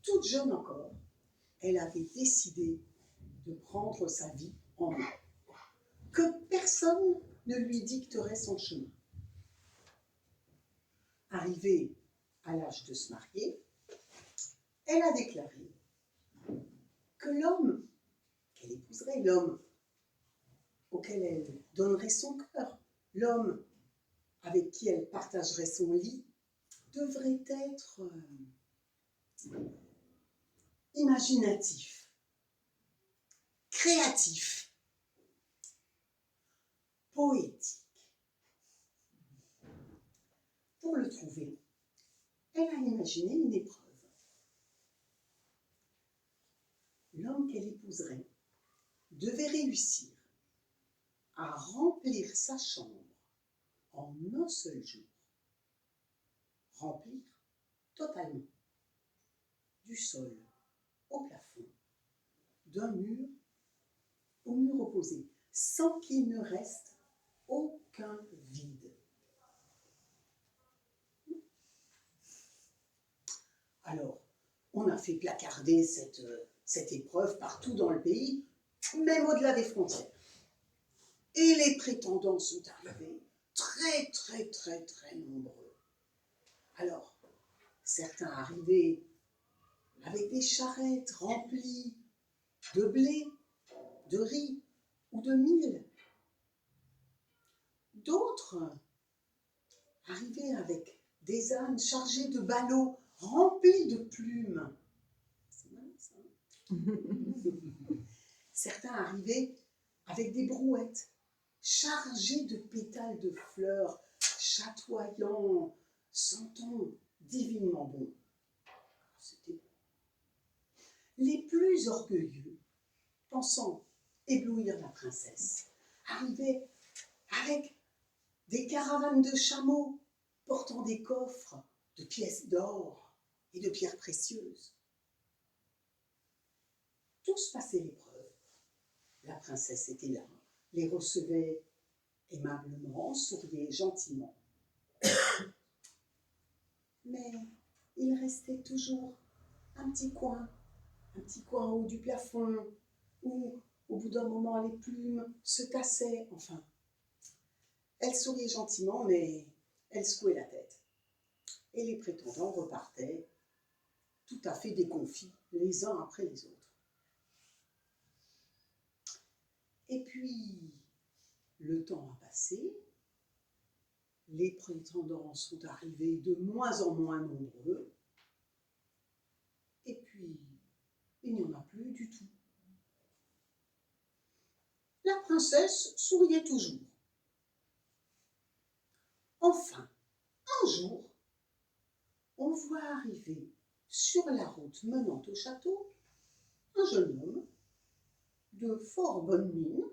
Toute jeune encore, elle avait décidé de prendre sa vie en main. Que personne ne lui dicterait son chemin. Arrivée à l'âge de se marier, elle a déclaré que l'homme qu'elle épouserait, l'homme auquel elle donnerait son cœur, l'homme avec qui elle partagerait son lit, devrait être imaginatif, créatif, poétique. Pour le trouver, elle a imaginé une épreuve. L'homme qu'elle épouserait devait réussir à remplir sa chambre en un seul jour. Remplir totalement, du sol au plafond, d'un mur au mur opposé, sans qu'il ne reste aucun vide. Alors, on a fait placarder cette épreuve partout dans le pays, même au-delà des frontières. Et les prétendants sont arrivés très, très, très, très nombreux. Alors, certains arrivaient avec des charrettes remplies de blé, de riz ou de mil. D'autres arrivaient avec des ânes chargés de ballots remplis de plumes. C'est malin, ça, hein? Certains arrivaient avec des brouettes chargées de pétales de fleurs chatoyants, sentant divinement bon. C'était bon. Les plus orgueilleux, pensant éblouir la princesse, arrivaient avec des caravanes de chameaux portant des coffres de pièces d'or et de pierres précieuses. Tous passaient l'épreuve. La princesse était là, les recevait aimablement, souriait gentiment. Mais il restait toujours un petit coin en haut du plafond, où, au bout d'un moment, les plumes se tassaient. Enfin, elle souriait gentiment, mais elle secouait la tête. Et les prétendants repartaient tout à fait déconfits, les uns après les autres. Et puis, le temps a passé, les prétendants sont arrivés de moins en moins nombreux, et puis, il n'y en a plus du tout. La princesse souriait toujours. Enfin, un jour, on voit arriver sur la route menant au château un jeune homme de fort bonne mine,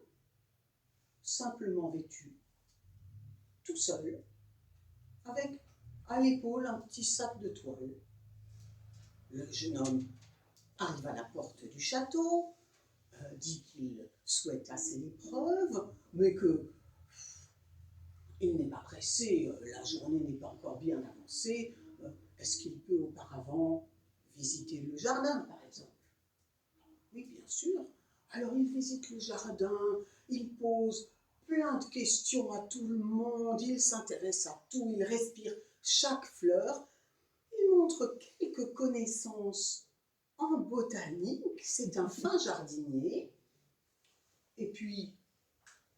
simplement vêtu, tout seul, avec à l'épaule un petit sac de toile. Le jeune homme arrive à la porte du château, dit qu'il souhaite passer l'épreuve, mais que il n'est pas pressé, la journée n'est pas encore bien avancée. Est-ce qu'il peut auparavant visiter le jardin, par exemple? Oui, bien sûr. Alors il visite le jardin, il pose plein de questions à tout le monde, il s'intéresse à tout, il respire chaque fleur, il montre quelques connaissances en botanique, c'est un fin jardinier. Et puis,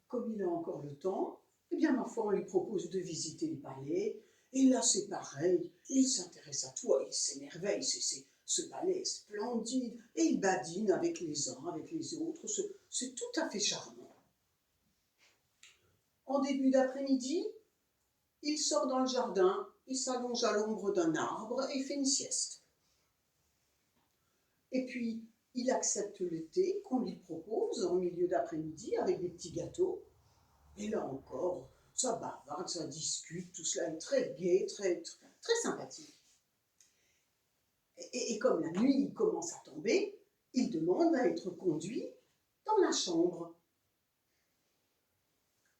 comme il a encore le temps, eh bien, ma foi, on lui propose de visiter le palais. Et là, c'est pareil, il s'intéresse à tout, il s'émerveille, ce palais est splendide, et il badine avec les uns, avec les autres, c'est tout à fait charmant. En début d'après-midi, il sort dans le jardin, il s'allonge à l'ombre d'un arbre et fait une sieste. Et puis, il accepte le thé qu'on lui propose en milieu d'après-midi avec des petits gâteaux. Et là encore, ça bavarde, ça discute, tout cela est très gai, très, très, très sympathique. Et comme la nuit commence à tomber, il demande à être conduit dans la chambre.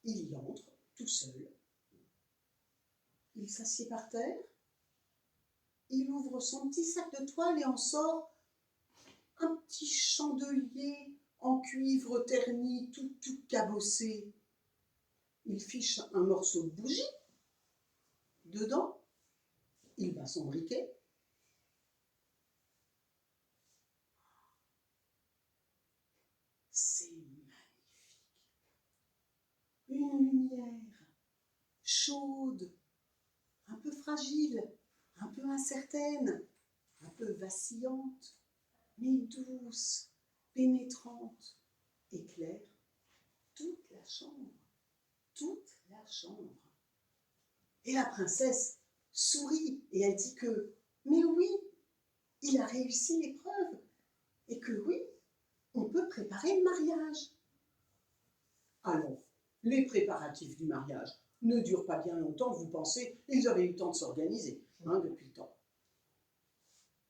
Il y entre, tout seul. Il s'assied par terre. Il ouvre son petit sac de toile et en sort un petit chandelier en cuivre terni, tout cabossé. Il fiche un morceau de bougie dedans. Il bat son briquet. C'est magnifique. Une lumière chaude, un peu fragile, un peu incertaine, un peu vacillante, mais douce, pénétrante, éclaire toute la chambre. Toute la chambre. Et la princesse sourit et elle dit que, mais oui, il a réussi l'épreuve et que oui, on peut préparer le mariage. Alors, les préparatifs du mariage ne durent pas bien longtemps, vous pensez, ils avaient eu le temps de s'organiser depuis le temps.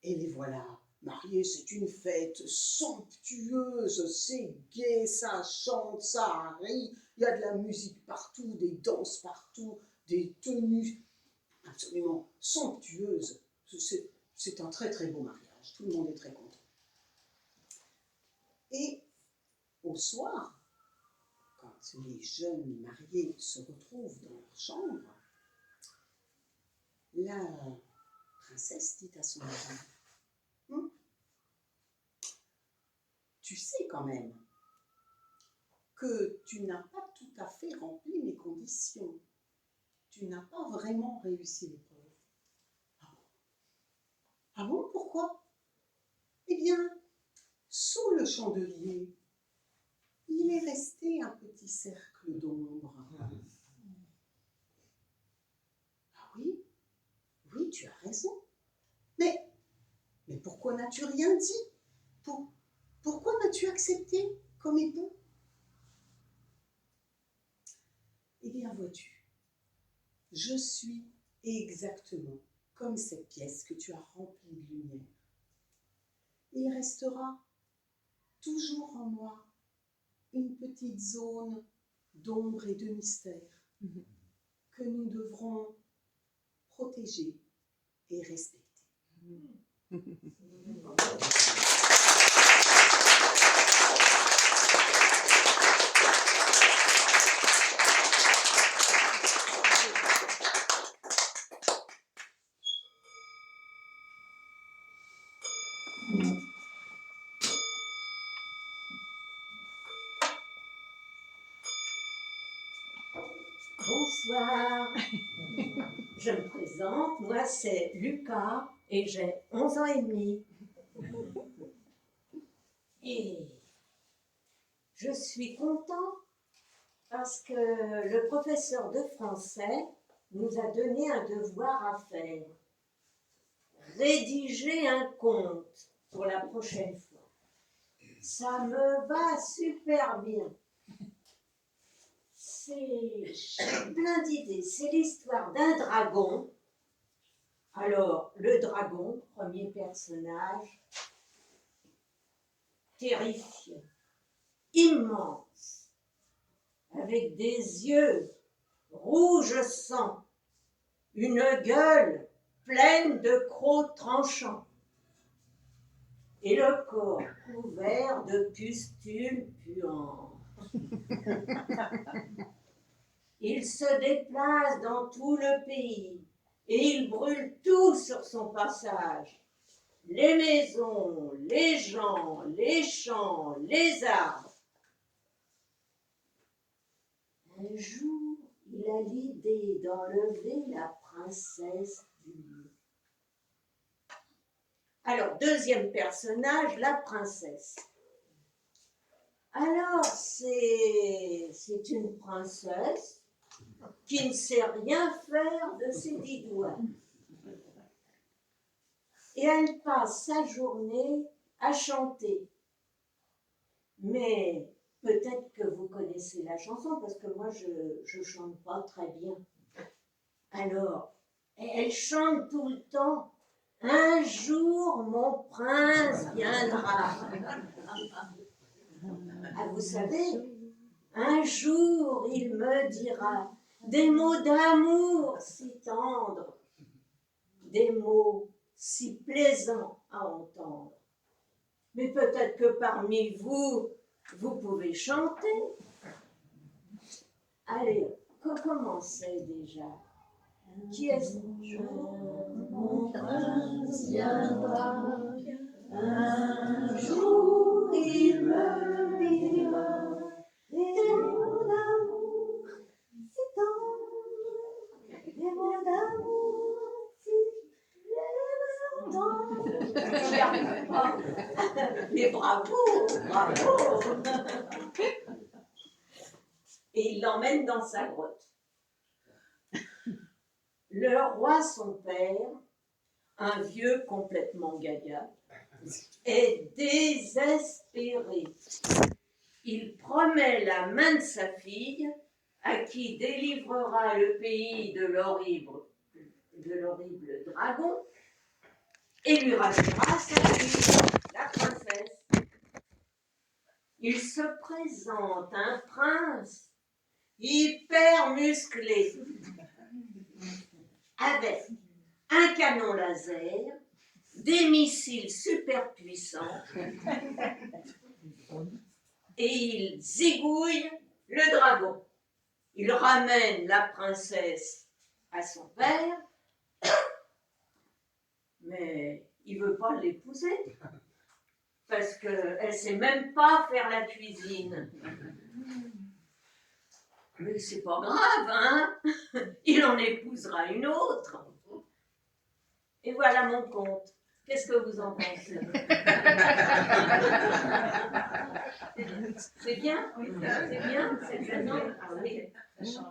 Et les voilà marié, c'est une fête somptueuse, c'est gai, ça chante, ça rit, il y a de la musique partout, des danses partout, des tenues absolument somptueuses. C'est un très très beau mariage, tout le monde est très content. Et au soir, quand les jeunes mariés se retrouvent dans leur chambre, la princesse dit à son mari, tu sais quand même que tu n'as pas tout à fait rempli mes conditions. Tu n'as pas vraiment réussi l'épreuve. Ah bon, pourquoi? Eh bien, sous le chandelier, il est resté un petit cercle d'ombre. Ah oui, oui, tu as raison. Mais pourquoi n'as-tu rien dit? Pourquoi m'as-tu accepté comme époux? Eh bien, vois-tu, je suis exactement comme cette pièce que tu as remplie de lumière. Il restera toujours en moi une petite zone d'ombre et de mystère que nous devrons protéger et respecter. Bonsoir, je me présente, moi c'est Lucas et j'ai 11 ans et demi. Et je suis content parce que le professeur de français nous a donné un devoir à faire. Rédiger un conte pour la prochaine fois. Ça me va super bien. J'ai plein d'idées. C'est l'histoire d'un dragon. Alors, le dragon, premier personnage, terrifiant, immense, avec des yeux rouge sang, une gueule pleine de crocs tranchants, et le corps couvert de pustules puantes. Il se déplace dans tout le pays et il brûle tout sur son passage. Les maisons, les gens, les champs, les arbres. Un jour, il a l'idée d'enlever la princesse du lieu. Alors, deuxième personnage, la princesse. Alors, c'est une princesse qui ne sait rien faire de ses 10 doigts. Et elle passe sa journée à chanter. Mais peut-être que vous connaissez la chanson, parce que moi, je ne chante pas très bien. Alors, elle chante tout le temps. Un jour, mon prince viendra. Ah, vous savez, un jour, il me dira des mots d'amour si tendres, des mots si plaisants à entendre. Mais peut-être que parmi vous, vous pouvez chanter. Allez, commencez déjà. Qui est-ce? Mon prince viendra, un jour il me dira des mots d'amour si tendres, des mots d'amour si plaisants. Mais bravo, bravo. Et il l'emmène dans sa grotte. Le roi, son père, un vieux complètement gaga, est désespéré. Il promet la main de sa fille, à qui délivrera le pays de l'horrible dragon, et lui ramènera sa fille, la princesse. Il se présente un prince hyper musclé, avec un canon laser, des missiles super puissants, et il zigouille le dragon. Il ramène la princesse à son père, mais il ne veut pas l'épouser, parce qu'elle ne sait même pas faire la cuisine. Mais c'est pas grave, hein? Il en épousera une autre. Et voilà mon conte. Qu'est-ce que vous en pensez? C'est bien? C'est bien? C'est plaisant? Ah oui.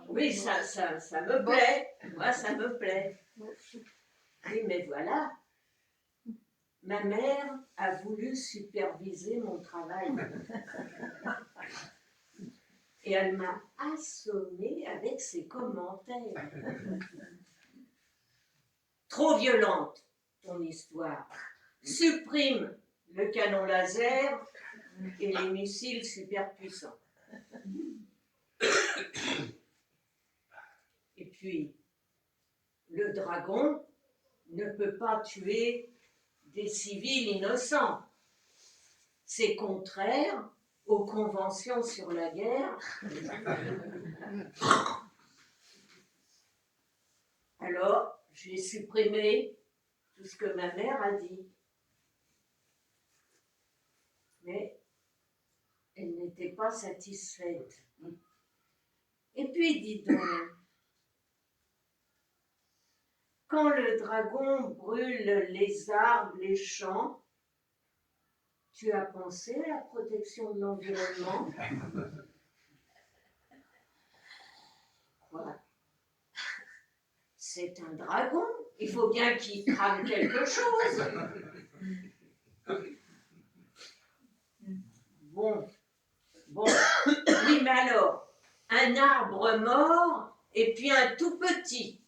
Oui, ça me plaît. Moi, ça me plaît. Oui, mais voilà. Ma mère a voulu superviser mon travail. Et elle m'a assommée avec ses commentaires. Trop violente, ton histoire. Supprime le canon laser et les missiles super puissants. Et puis, le dragon ne peut pas tuer des civils innocents. C'est contraire aux conventions sur la guerre. Alors, j'ai supprimé tout ce que ma mère a dit. Mais elle n'était pas satisfaite. Et puis, dis donc, quand le dragon brûle les arbres, les champs, tu as pensé à la protection de l'environnement? Quoi? C'est un dragon. Il faut bien qu'il crame quelque chose. Bon. Oui, mais alors, un arbre mort et puis un tout petit.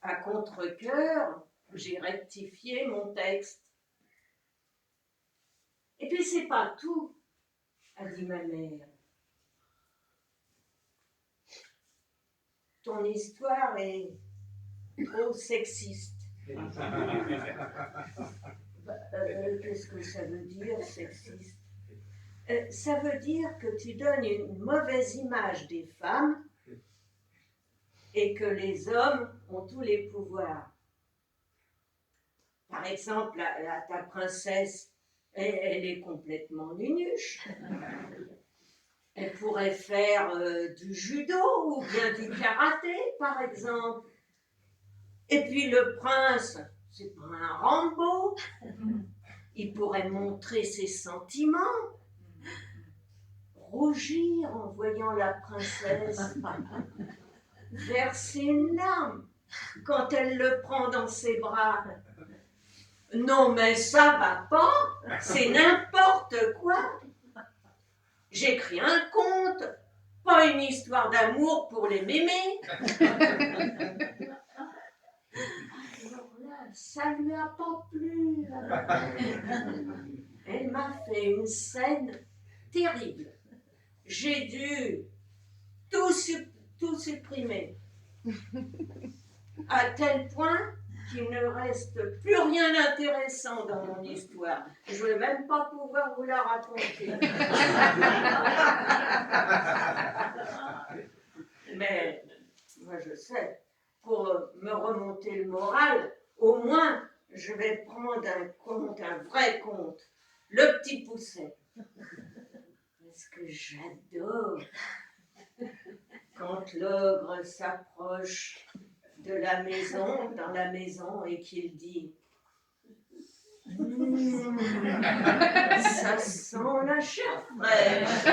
À contre-cœur, j'ai rectifié mon texte. Et puis c'est pas tout, a dit ma mère. Ton histoire est trop sexiste. Qu'est-ce que ça veut dire, sexiste? Ça veut dire que tu donnes une mauvaise image des femmes et que les hommes ont tous les pouvoirs. Par exemple, ta princesse, elle est complètement nunuche. Elle pourrait faire du judo ou bien du karaté, par exemple. Et puis le prince, c'est pas un Rambo. Il pourrait montrer ses sentiments, rougir en voyant la princesse, verser une larme quand elle le prend dans ses bras. Non, mais ça va pas, c'est n'importe quoi. J'écris un conte, pas une histoire d'amour pour les mémés. Alors là, ça lui a pas plu. Elle m'a fait une scène terrible. J'ai dû tout supprimer. À tel point qu'il ne reste plus rien d'intéressant dans mon histoire. Je ne vais même pas pouvoir vous la raconter. Mais moi je sais, pour me remonter le moral, au moins je vais prendre un vrai conte, Le Petit Poucet. Parce que j'adore quand l'ogre s'approche de la maison, dans la maison, et qu'il dit ça sent la chair fraîche.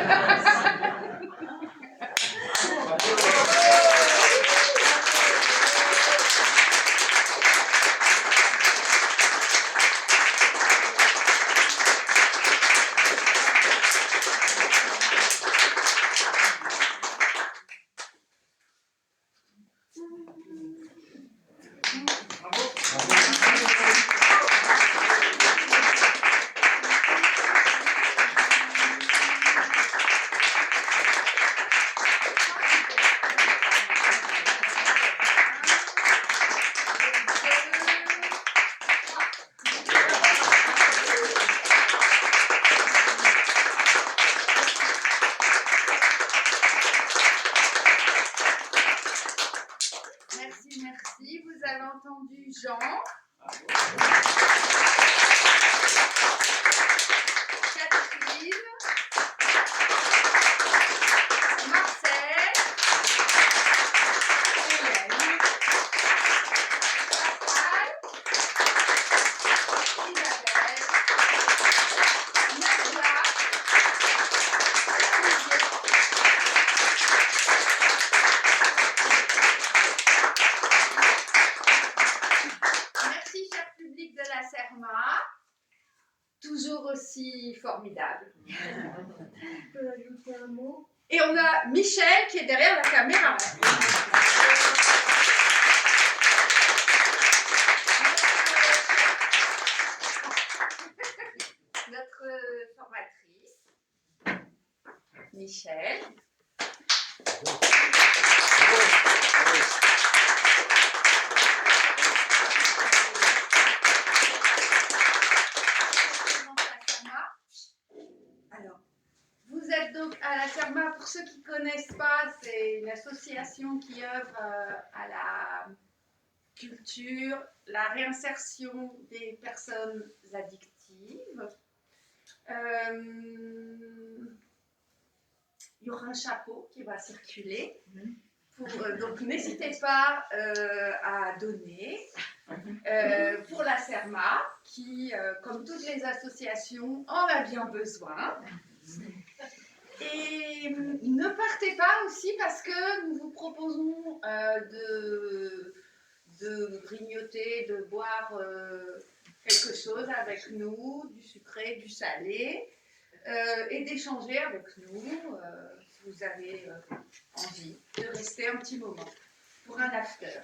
Bravo. Merci. Vous avez entendu Jean. Catherine. Marcel. Hélène. Pascal. Isabelle. Nadia. Merci, cher public de la Serma. Toujours aussi formidable. Je peux ajouter un mot? Et on a Michel qui est derrière la caméra. Notre formatrice, Michel. Alors, vous êtes donc à la Serma, pour ceux qui ne connaissent pas, c'est une association qui œuvre à la culture, la réinsertion des personnes addictives. Il y aura un chapeau qui va circuler. Donc n'hésitez pas à donner pour la Serma, qui, comme toutes les associations, en a bien besoin. Et ne partez pas aussi parce que nous vous proposons de grignoter, de boire quelque chose avec nous, du sucré, du salé, et d'échanger avec nous si vous avez envie de rester un petit moment pour un after.